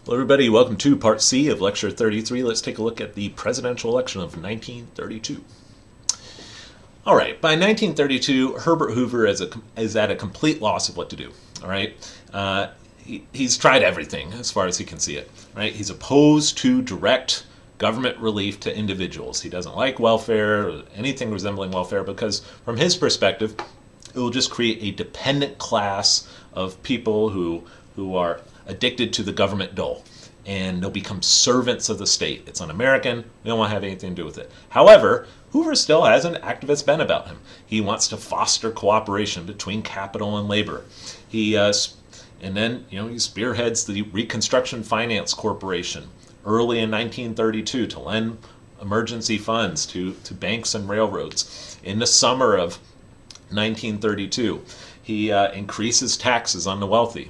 Hello everybody, welcome to Part C of Lecture 33. Let's take a look at the presidential election of 1932. All right, by 1932, Herbert Hoover is at a complete loss of what to do. All right, he's tried everything as far as he can see it. Right, he's opposed to direct government relief to individuals. He doesn't like welfare, or anything resembling welfare, because from his perspective, it will just create a dependent class of people who are addicted to the government dole, and they'll become servants of the state. It's un-American. We don't want to have anything to do with it. However, Hoover still has an activist bent about him. He wants to foster cooperation between capital and labor. He spearheads the Reconstruction Finance Corporation early in 1932 to lend emergency funds to banks and railroads. In the summer of 1932, he increases taxes on the wealthy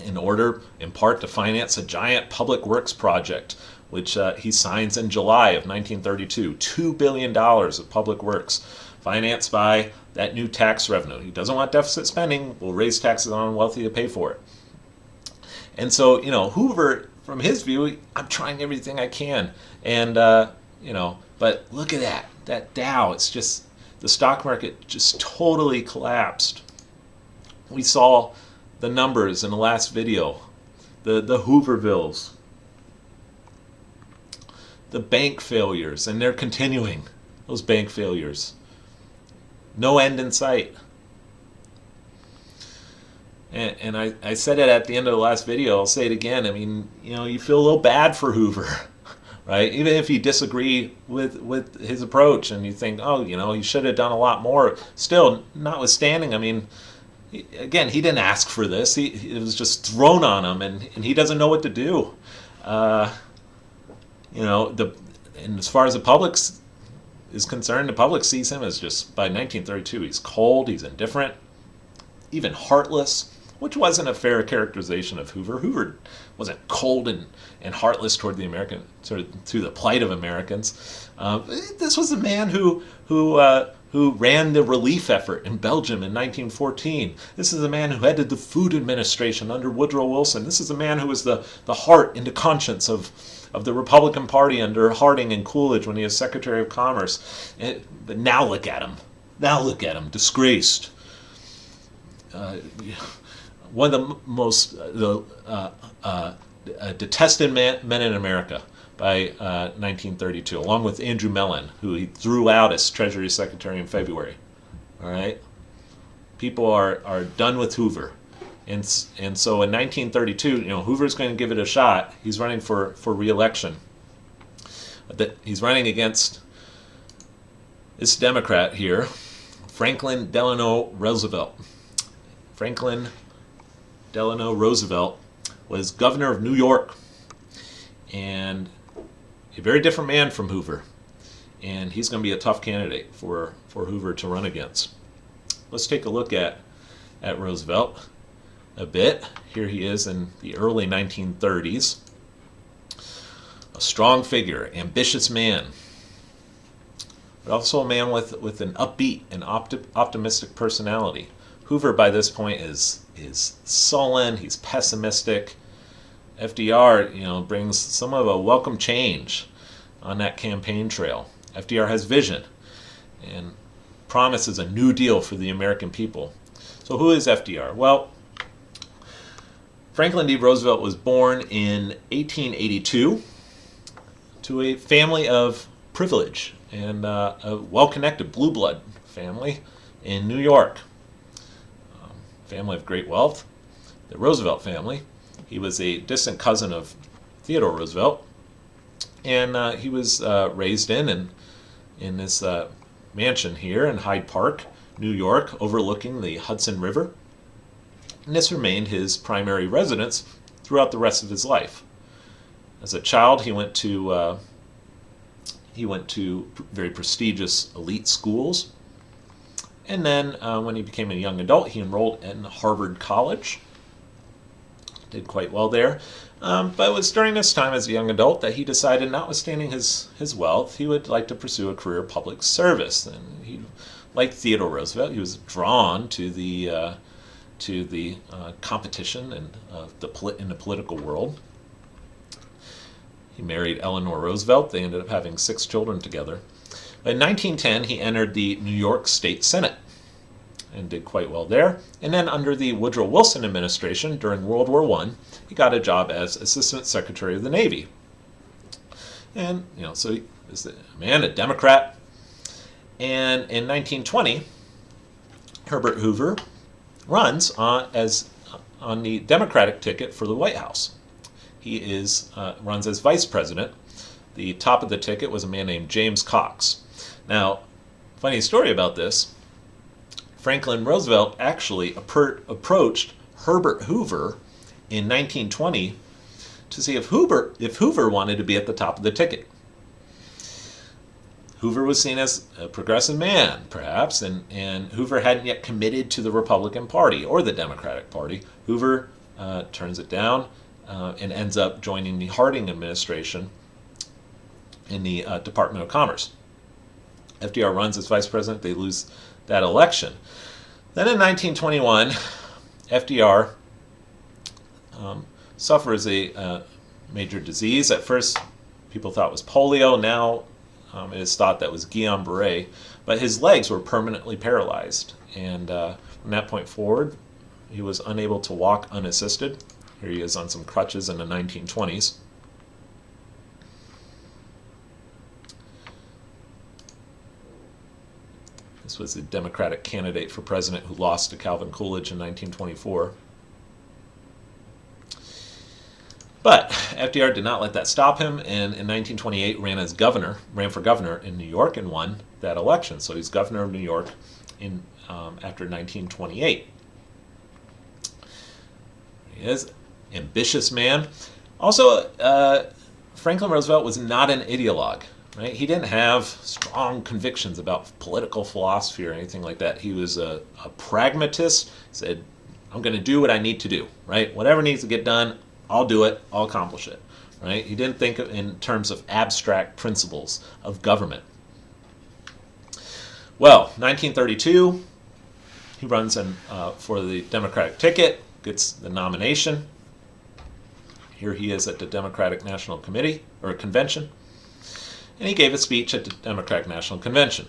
in order, in part, to finance a giant public works project, which he signs in July of 1932. $2 billion of public works, financed by that new tax revenue. He doesn't want deficit spending. We'll raise taxes on the wealthy to pay for it. And so, Hoover, from his view, I'm trying everything I can. And, but look at that Dow. It's just, the stock market just totally collapsed. We saw the numbers in the last video, the Hoovervilles, the bank failures, and they're continuing, those bank failures. No end in sight. And I said it at the end of the last video, I'll say it again. I mean, you feel a little bad for Hoover, right? Even if you disagree with his approach and you think, he should have done a lot more. Still, notwithstanding, I mean, again, he didn't ask for this. It was just thrown on him, and he doesn't know what to do. And as far as the public is concerned, the public sees him as just, by 1932, he's cold, he's indifferent, even heartless, which wasn't a fair characterization of Hoover. Hoover wasn't cold and heartless toward to the plight of Americans. This was a man who ran the relief effort in Belgium in 1914. This is a man who headed the Food Administration under Woodrow Wilson. This is a man who was the heart and the conscience of the Republican Party under Harding and Coolidge when he was Secretary of Commerce. But now look at him. Disgraced. One of the most detested men in America by 1932, along with Andrew Mellon, who he threw out as Treasury Secretary in February. All right, people are done with Hoover, and so in 1932, Hoover's going to give it a shot. He's running for re-election. He's running against this Democrat here, Franklin Delano Roosevelt. Franklin Delano Roosevelt was governor of New York, and a very different man from Hoover, and he's going to be a tough candidate for Hoover to run against. Let's take a look at Roosevelt a bit. Here he is in the early 1930s. A strong figure, ambitious man, but also a man with an upbeat and optimistic personality. Hoover, by this point, is sullen. He's pessimistic. FDR, brings some of a welcome change on that campaign trail. FDR has vision and promises a new deal for the American people. So who is FDR? Well, Franklin D. Roosevelt was born in 1882 to a family of privilege and a well-connected blue blood family in New York. Family of great wealth, the Roosevelt family. He was a distant cousin of Theodore Roosevelt, and he was raised in this mansion here in Hyde Park, New York, overlooking the Hudson River. And this remained his primary residence throughout the rest of his life. As a child, he went to very prestigious elite schools. And then when he became a young adult, he enrolled in Harvard College. Did quite well there. But it was during this time as a young adult that he decided, notwithstanding his wealth, he would like to pursue a career of public service. And he, like Theodore Roosevelt, he was drawn to the competition and in the political world. He married Eleanor Roosevelt. They ended up having 6 children together. In 1910, he entered the New York State Senate and did quite well there. And then under the Woodrow Wilson administration during World War I, he got a job as Assistant Secretary of the Navy. And, so he was a man, a Democrat. And in 1920, Herbert Hoover runs on the Democratic ticket for the White House. He runs as vice president. The top of the ticket was a man named James Cox. Now, funny story about this, Franklin Roosevelt actually approached Herbert Hoover in 1920 to see if Hoover wanted to be at the top of the ticket. Hoover was seen as a progressive man, perhaps, and Hoover hadn't yet committed to the Republican Party or the Democratic Party. Hoover turns it down and ends up joining the Harding administration in the Department of Commerce. FDR runs as vice president. They lose that election. Then in 1921, FDR suffers a major disease. At first, people thought it was polio. Now, it is thought that was Guillain-Barré. But his legs were permanently paralyzed. And from that point forward, he was unable to walk unassisted. Here he is on some crutches in the 1920s. This was the Democratic candidate for president who lost to Calvin Coolidge in 1924. But FDR did not let that stop him, and in 1928 ran for governor in New York and won that election. So he's governor of New York after 1928. He is an ambitious man. Also, Franklin Roosevelt was not an ideologue. Right? He didn't have strong convictions about political philosophy or anything like that. He was a pragmatist. He said, I'm going to do what I need to do. Right? Whatever needs to get done, I'll do it. I'll accomplish it. Right? He didn't think in terms of abstract principles of government. Well, 1932, he runs for the Democratic ticket, gets the nomination. Here he is at the Democratic National Committee or Convention. And he gave a speech at the Democratic National Convention.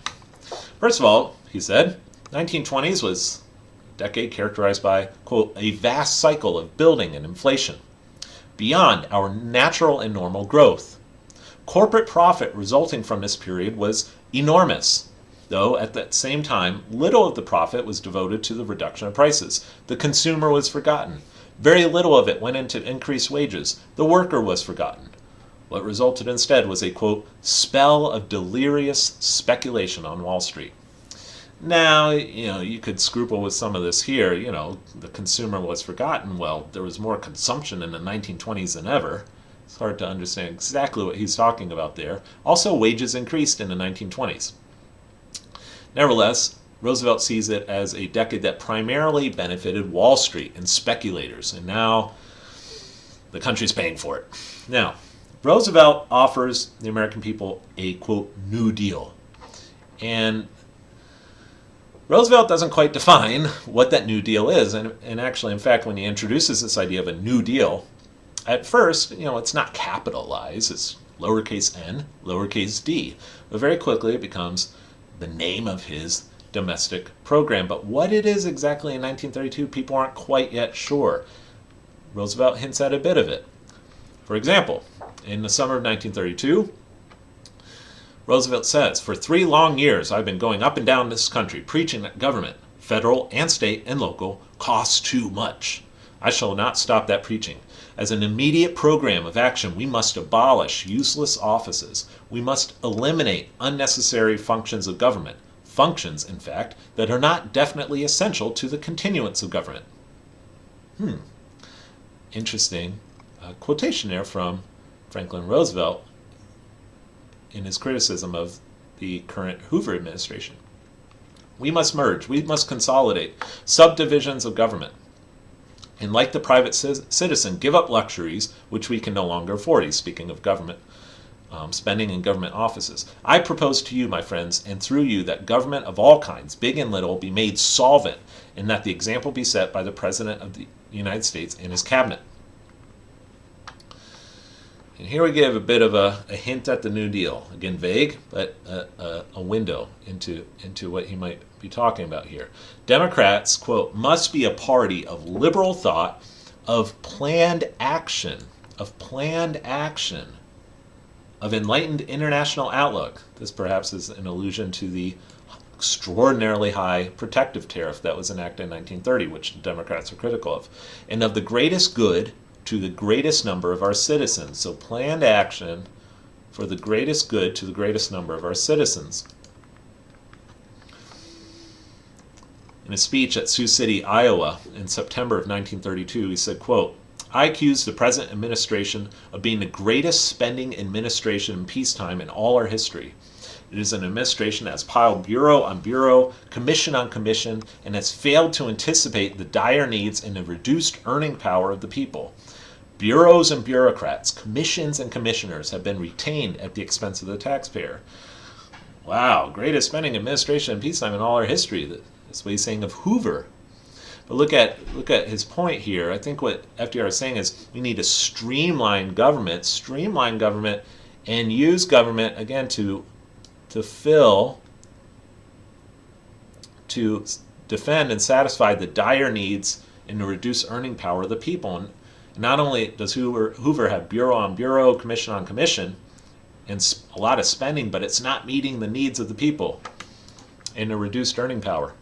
First of all, he said, 1920s was a decade characterized by, quote, a vast cycle of building and inflation beyond our natural and normal growth. Corporate profit resulting from this period was enormous, though at that same time, little of the profit was devoted to the reduction of prices. The consumer was forgotten. Very little of it went into increased wages. The worker was forgotten. What resulted instead was a, quote, spell of delirious speculation on Wall Street. Now, you could scruple with some of this here. The consumer was forgotten. Well, there was more consumption in the 1920s than ever. It's hard to understand exactly what he's talking about there. Also, wages increased in the 1920s. Nevertheless, Roosevelt sees it as a decade that primarily benefited Wall Street and speculators, and now the country's paying for it. Now, Roosevelt offers the American people a, quote, New Deal. And Roosevelt doesn't quite define what that New Deal is. And actually, in fact, when he introduces this idea of a New Deal, at first, it's not capitalized. It's lowercase n, lowercase d. But very quickly, it becomes the name of his domestic program. But what it is exactly in 1932, people aren't quite yet sure. Roosevelt hints at a bit of it. For example, in the summer of 1932, Roosevelt says, for 3 long years I've been going up and down this country preaching that government, federal and state and local, costs too much. I shall not stop that preaching. As an immediate program of action, we must abolish useless offices. We must eliminate unnecessary functions of government, functions, in fact, that are not definitely essential to the continuance of government. Interesting quotation there from Franklin Roosevelt in his criticism of the current Hoover administration. We must merge, we must consolidate subdivisions of government, and like the private citizen, give up luxuries which we can no longer afford. He's speaking of government spending in government offices. I propose to you, my friends, and through you, that government of all kinds, big and little, be made solvent, and that the example be set by the President of the United States and his cabinet. And here we give a bit of a hint at the New Deal. Again, vague, but a window into what he might be talking about here. Democrats, quote, must be a party of liberal thought, of planned action, of enlightened international outlook. This perhaps is an allusion to the extraordinarily high protective tariff that was enacted in 1930, which the Democrats are critical of, and of the greatest good to the greatest number of our citizens. So planned action for the greatest good to the greatest number of our citizens. In a speech at Sioux City, Iowa in September of 1932, he said, quote, I accuse the present administration of being the greatest spending administration in peacetime in all our history. It is an administration that has piled bureau on bureau, commission on commission, and has failed to anticipate the dire needs and the reduced earning power of the people. Bureaus and bureaucrats, commissions and commissioners have been retained at the expense of the taxpayer. Wow, greatest spending administration in peacetime in all our history. That's what he's saying of Hoover. But look at his point here. I think what FDR is saying is we need to streamline government, and use government, again, to defend and satisfy the dire needs and to reduce earning power of the people. And not only does Hoover have bureau on bureau, commission on commission, and a lot of spending, but it's not meeting the needs of the people and a reduced earning power.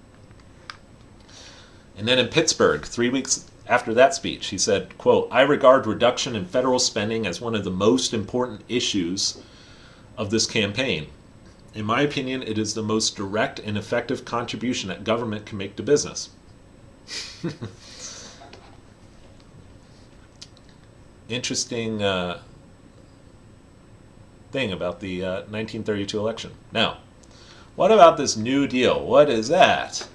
And then in Pittsburgh, 3 weeks after that speech, he said, quote, I regard reduction in federal spending as one of the most important issues of this campaign. In my opinion, it is the most direct and effective contribution that government can make to business. Interesting thing about the 1932 election. Now, what about this New Deal? What is that?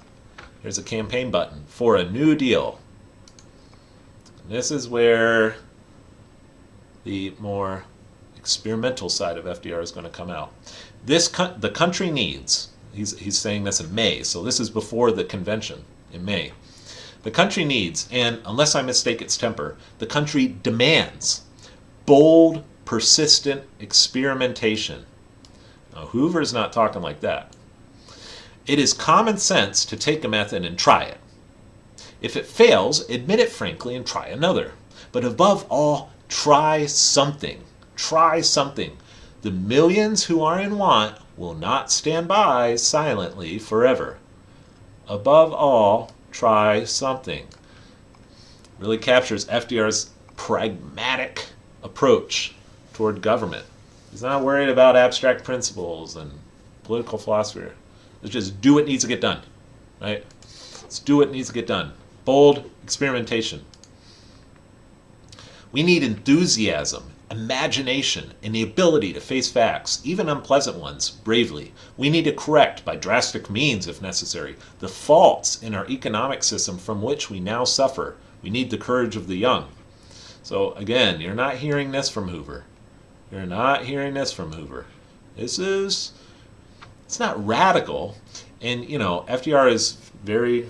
There's a campaign button for a New Deal. This is where the more experimental side of FDR is going to come out. The country needs, he's saying this in May, so this is before the convention in May. The country needs, and unless I mistake its temper, the country demands bold, persistent experimentation. Now, Hoover's not talking like that. It is common sense to take a method and try it. If it fails, admit it frankly and try another. But above all, try something. Try something. The millions who are in want will not stand by silently forever. Above all, try something. Really captures FDR's pragmatic approach toward government. He's not worried about abstract principles and political philosophy. Let's just do what needs to get done, right? Let's do what needs to get done. Bold experimentation. We need enthusiasm, imagination, and the ability to face facts, even unpleasant ones, bravely. We need to correct, by drastic means if necessary, the faults in our economic system from which we now suffer. We need the courage of the young. So again, you're not hearing this from Hoover. You're not hearing this from Hoover. It's not radical. And, FDR is very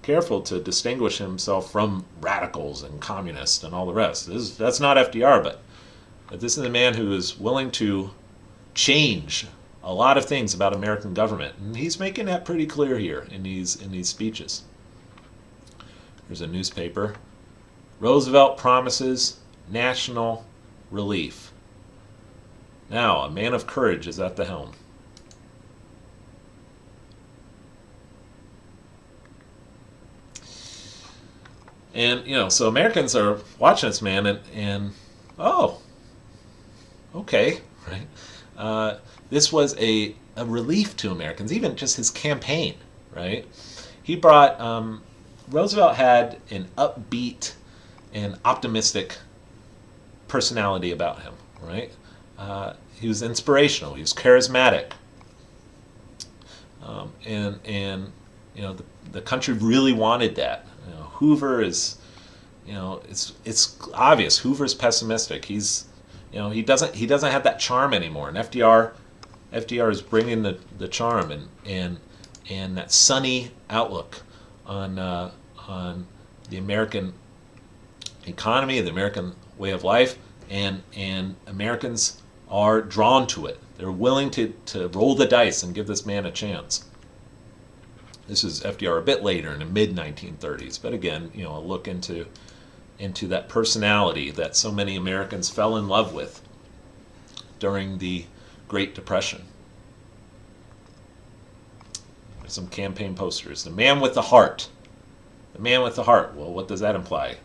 careful to distinguish himself from radicals and communists and all the rest. That's not FDR, but this is a man who is willing to change a lot of things about American government. And he's making that pretty clear here in these speeches. Here's a newspaper. Roosevelt promises national relief. Now, a man of courage is at the helm. And, so Americans are watching this man and oh, okay, right? This was a relief to Americans, even just his campaign, right? He brought, Roosevelt had an upbeat and optimistic personality about him, right? He was inspirational. He was charismatic. The country really wanted that. Hoover is, it's obvious. Hoover's pessimistic. He doesn't have that charm anymore. And FDR is bringing the charm and that sunny outlook on the American economy, the American way of life. and Americans are drawn to it. They're willing to roll the dice and give this man a chance. This is FDR a bit later in the mid-1930s, but again, a look into that personality that so many Americans fell in love with during the Great Depression. There's some campaign posters. The man with the heart. The man with the heart. Well, what does that imply?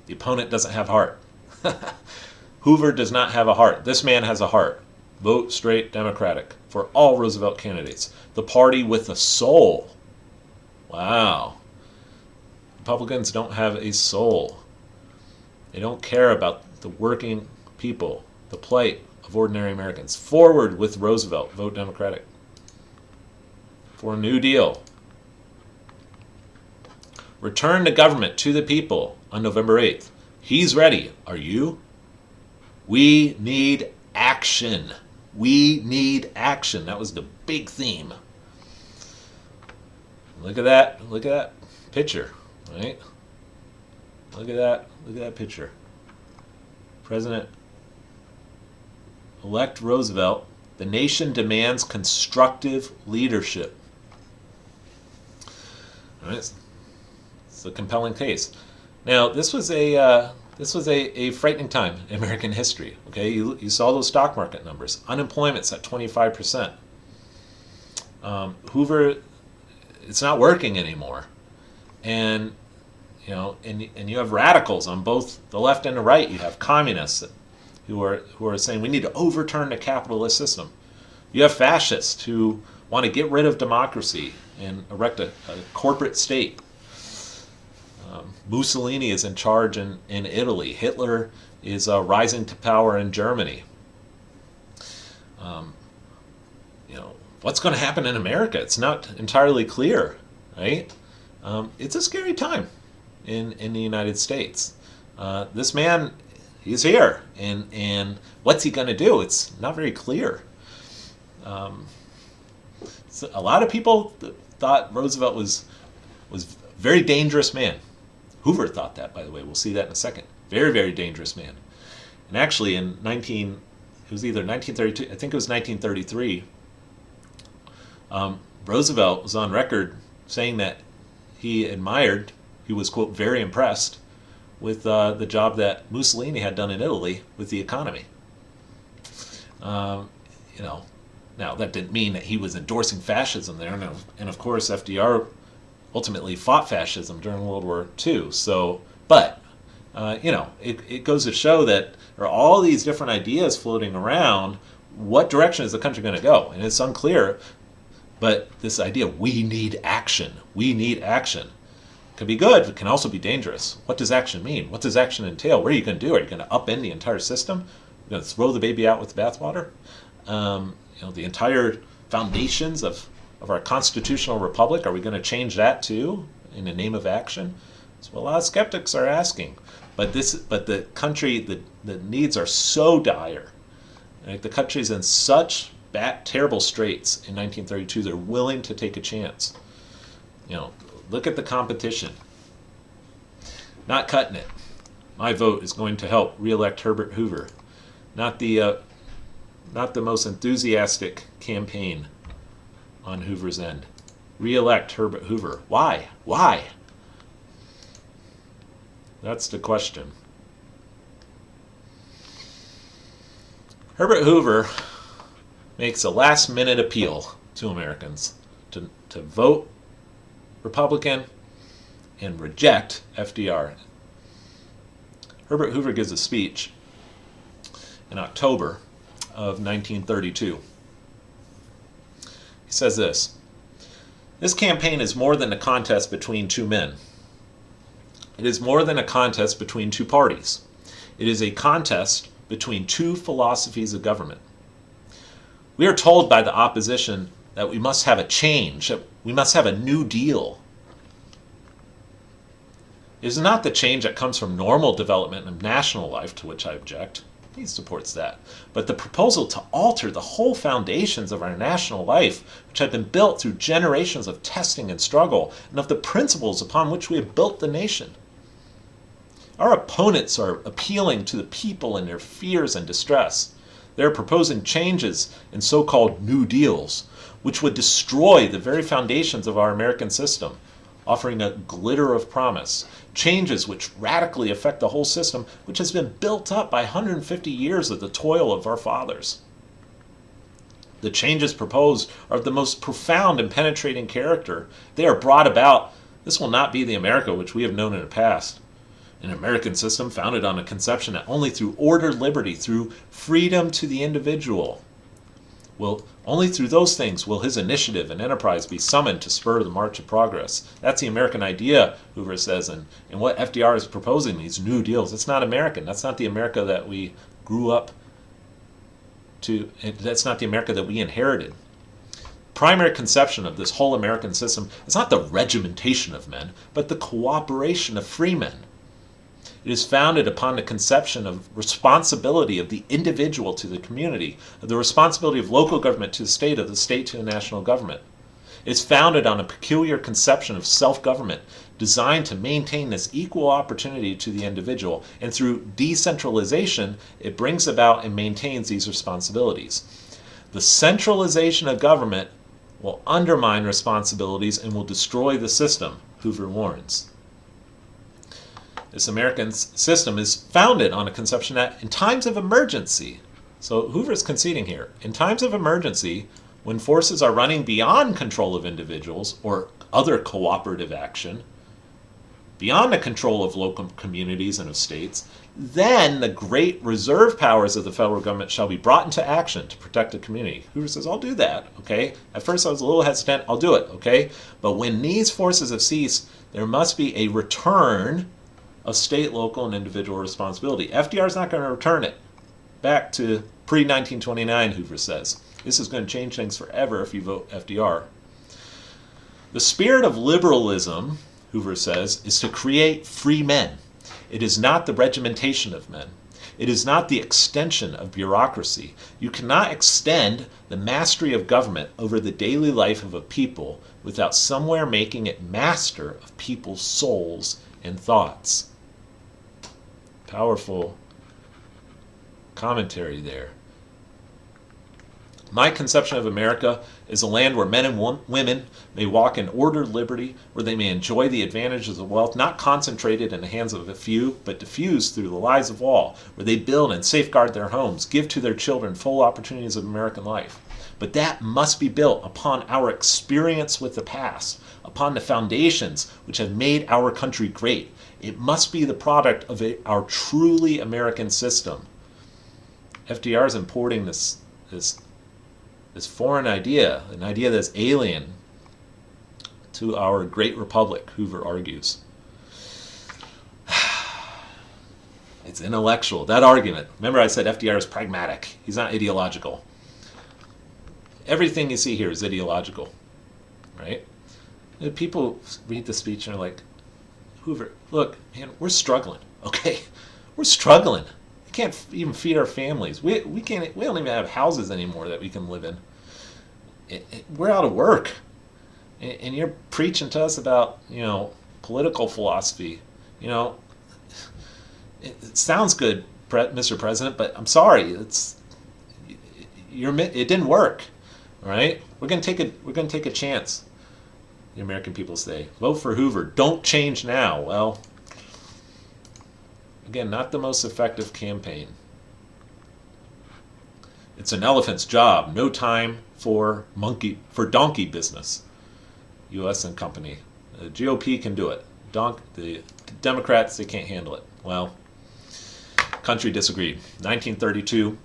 The opponent doesn't have heart. Hoover does not have a heart. This man has a heart. Vote straight Democratic for all Roosevelt candidates. The party with a soul. Wow. Republicans don't have a soul. They don't care about the working people, the plight of ordinary Americans. Forward with Roosevelt. Vote Democratic. For a New Deal. Return the government to the people on November 8th. He's ready. Are you? We need action. We need action. That was the big theme. Look at that. Look at that picture, right? Look at that. Look at that picture. President-elect Roosevelt. The nation demands constructive leadership. All right. It's a compelling case. Now, this was a frightening time in American history. Okay, you saw those stock market numbers. Unemployment's at 25%. Hoover, it's not working anymore, and you have radicals on both the left and the right. You have communists who are saying we need to overturn the capitalist system. You have fascists who want to get rid of democracy and erect a corporate state. Mussolini is in charge in Italy. Hitler is rising to power in Germany. What's going to happen in America? It's not entirely clear, right? It's a scary time in the United States. This man, he's here, and what's he going to do? It's not very clear. So a lot of people thought Roosevelt was a very dangerous man. Hoover thought that, by the way. We'll see that in a second. Very, very dangerous man. And actually, it was either 1932, I think it was 1933, Roosevelt was on record saying that he was, quote, very impressed with the job that Mussolini had done in Italy with the economy. Now, that didn't mean that he was endorsing fascism there. And of course, FDR ultimately fought fascism during World War II. So, but, it goes to show that there are all these different ideas floating around. What direction is the country going to go? And it's unclear. But this idea, we need action. We need action. Can be good, but can also be dangerous. What does action mean? What does action entail? What are you going to do? Are you going to upend the entire system? Are you going to throw the baby out with the bathwater? The entire foundations of our constitutional republic, are we going to change that too in the name of action? That's what a lot of skeptics are asking. But the country, the needs are so dire. Like, the country's in such terrible straits in 1932. They're willing to take a chance. Look at the competition. Not cutting it. My vote is going to help re-elect Herbert Hoover. Not the most enthusiastic campaign on Hoover's end. Re-elect Herbert Hoover. Why? Why? That's the question. Herbert Hoover makes a last-minute appeal to Americans to vote Republican and reject FDR. Herbert Hoover gives a speech in October of 1932. He says this: "This campaign is more than a contest between two men. It is more than a contest between two parties. It is a contest between two philosophies of government. We are told by the opposition that we must have a change, that we must have a new deal. It is not the change that comes from normal development of national life to which I object. He supports that. But the proposal to alter the whole foundations of our national life, which have been built through generations of testing and struggle, and of the principles upon which we have built the nation. Our opponents are appealing to the people in their fears and distress. They're proposing changes in so-called New Deals, which would destroy the very foundations of our American system, offering a glitter of promise. Changes which radically affect the whole system, which has been built up by 150 years of the toil of our fathers. The changes proposed are of the most profound and penetrating character. They are brought about. This will not be the America which we have known in the past. An American system founded on a conception that only through order, liberty, through freedom to the individual, only through those things will his initiative and enterprise be summoned to spur the march of progress. That's the American idea, Hoover says, and what FDR is proposing, these New Deals. It's not American. That's not the America that we grew up to. That's not the America that we inherited. Primary conception of this whole American system is not the regimentation of men, but the cooperation of free men. It is founded upon the conception of responsibility of the individual to the community, of the responsibility of local government to the state to the national government. It is founded on a peculiar conception of self-government designed to maintain this equal opportunity to the individual, and through decentralization, it brings about and maintains these responsibilities. The centralization of government will undermine responsibilities and will destroy the system, Hoover warns. This American system is founded on a conception that in times of emergency, so Hoover is conceding here, in times of emergency, when forces are running beyond control of individuals or other cooperative action, beyond the control of local communities and of states, then the great reserve powers of the federal government shall be brought into action to protect the community. Hoover says, I'll do that, okay? At first I was a little hesitant, I'll do it, okay? But when these forces have ceased, there must be a return of state, local, and individual responsibility. FDR is not going to return it back to pre-1929, Hoover says. This is going to change things forever if you vote FDR. The spirit of liberalism, Hoover says, is to create free men. It is not the regimentation of men. It is not the extension of bureaucracy. You cannot extend the mastery of government over the daily life of a people without somewhere making it master of people's souls and thoughts. Powerful commentary there. My conception of America is a land where men and women may walk in ordered liberty, where they may enjoy the advantages of wealth, not concentrated in the hands of a few, but diffused through the lives of all, where they build and safeguard their homes, give to their children full opportunities of American life. But that must be built upon our experience with the past, upon the foundations which have made our country great. It must be the product of our truly American system. FDR is importing this foreign idea, an idea that's alien to our great republic, Hoover argues. It's intellectual, that argument. Remember I said FDR is pragmatic. He's not ideological. Everything you see here is ideological, right? And people read the speech and are like, Hoover, look, man, we're struggling, okay? We're struggling. We can't even feed our families. We don't even have houses anymore that we can live in. We're out of work. And you're preaching to us about, political philosophy. It sounds good, Mr. President, but I'm sorry, it didn't work. All right? We're going to take a chance. The American people say, vote for Hoover. Don't change now. Well, again, not the most effective campaign. It's an elephant's job. No time for donkey business. U.S. and company. The GOP can do it. The Democrats, they can't handle it. Well, country disagreed. 1932,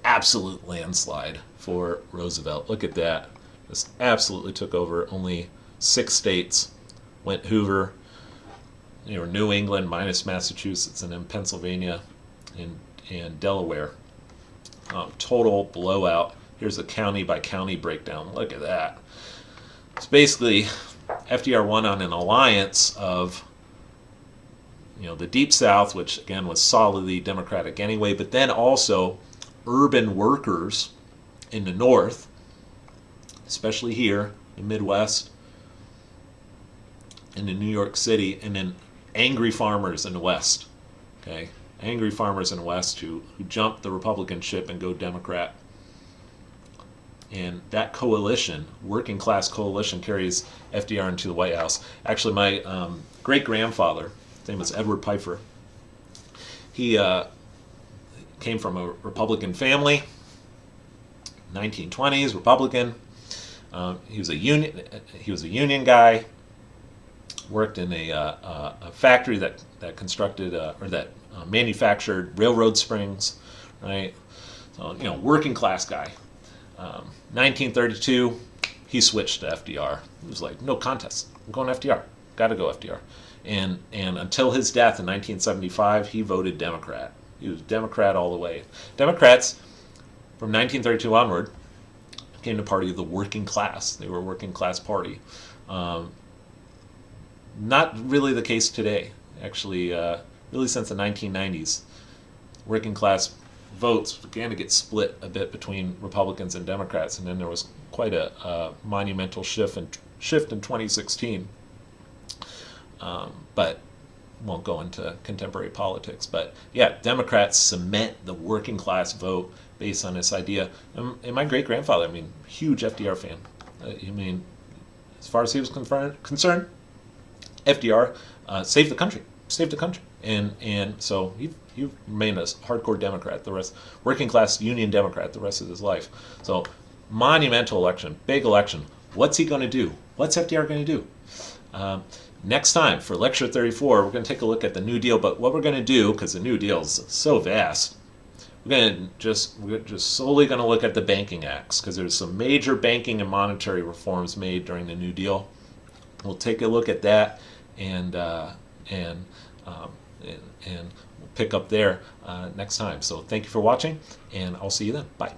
absolute landslide for Roosevelt. Look at that. This absolutely took over. Only 6 states went Hoover. New England minus Massachusetts, and then Pennsylvania and Delaware. Total blowout. Here's a county by county breakdown. Look at that. It's basically FDR won on an alliance of the Deep South, which again was solidly Democratic anyway, but then also urban workers in the North, especially here in the Midwest and in New York City, and then angry farmers in the West. Okay, angry farmers in the West who jump the Republican ship and go Democrat. And that coalition, working class coalition, carries FDR into the White House. Actually, my great-grandfather, his name was Edward Pfeiffer, he came from a Republican family, 1920s, Republican. He was a union guy, worked in a factory that constructed or that manufactured railroad springs, right? So, working class guy. 1932, he switched to FDR. It was like, no contest. I'm going FDR. Got to go FDR. And until his death in 1975, he voted Democrat. He was Democrat all the way. Democrats, from 1932 onward, became the party of the working class. They were a working class party. Not really the case today. Actually, really since the 1990s, working class votes began to get split a bit between Republicans and Democrats, and then there was quite a monumental shift in 2016. But won't go into contemporary politics. But yeah, Democrats cement the working class vote based on this idea. And my great-grandfather, huge FDR fan. As far as he was concerned, FDR saved the country. And so he remained a hardcore Democrat, working class Union Democrat the rest of his life. So monumental election, big election. What's he going to do? What's FDR going to do? Next time for Lecture 34, we're going to take a look at the New Deal. But what we're going to do, because the New Deal is so vast, we're just solely going to look at the banking acts, because there's some major banking and monetary reforms made during the New Deal. We'll take a look at that and we'll pick up there next time. So thank you for watching, and I'll see you then. Bye.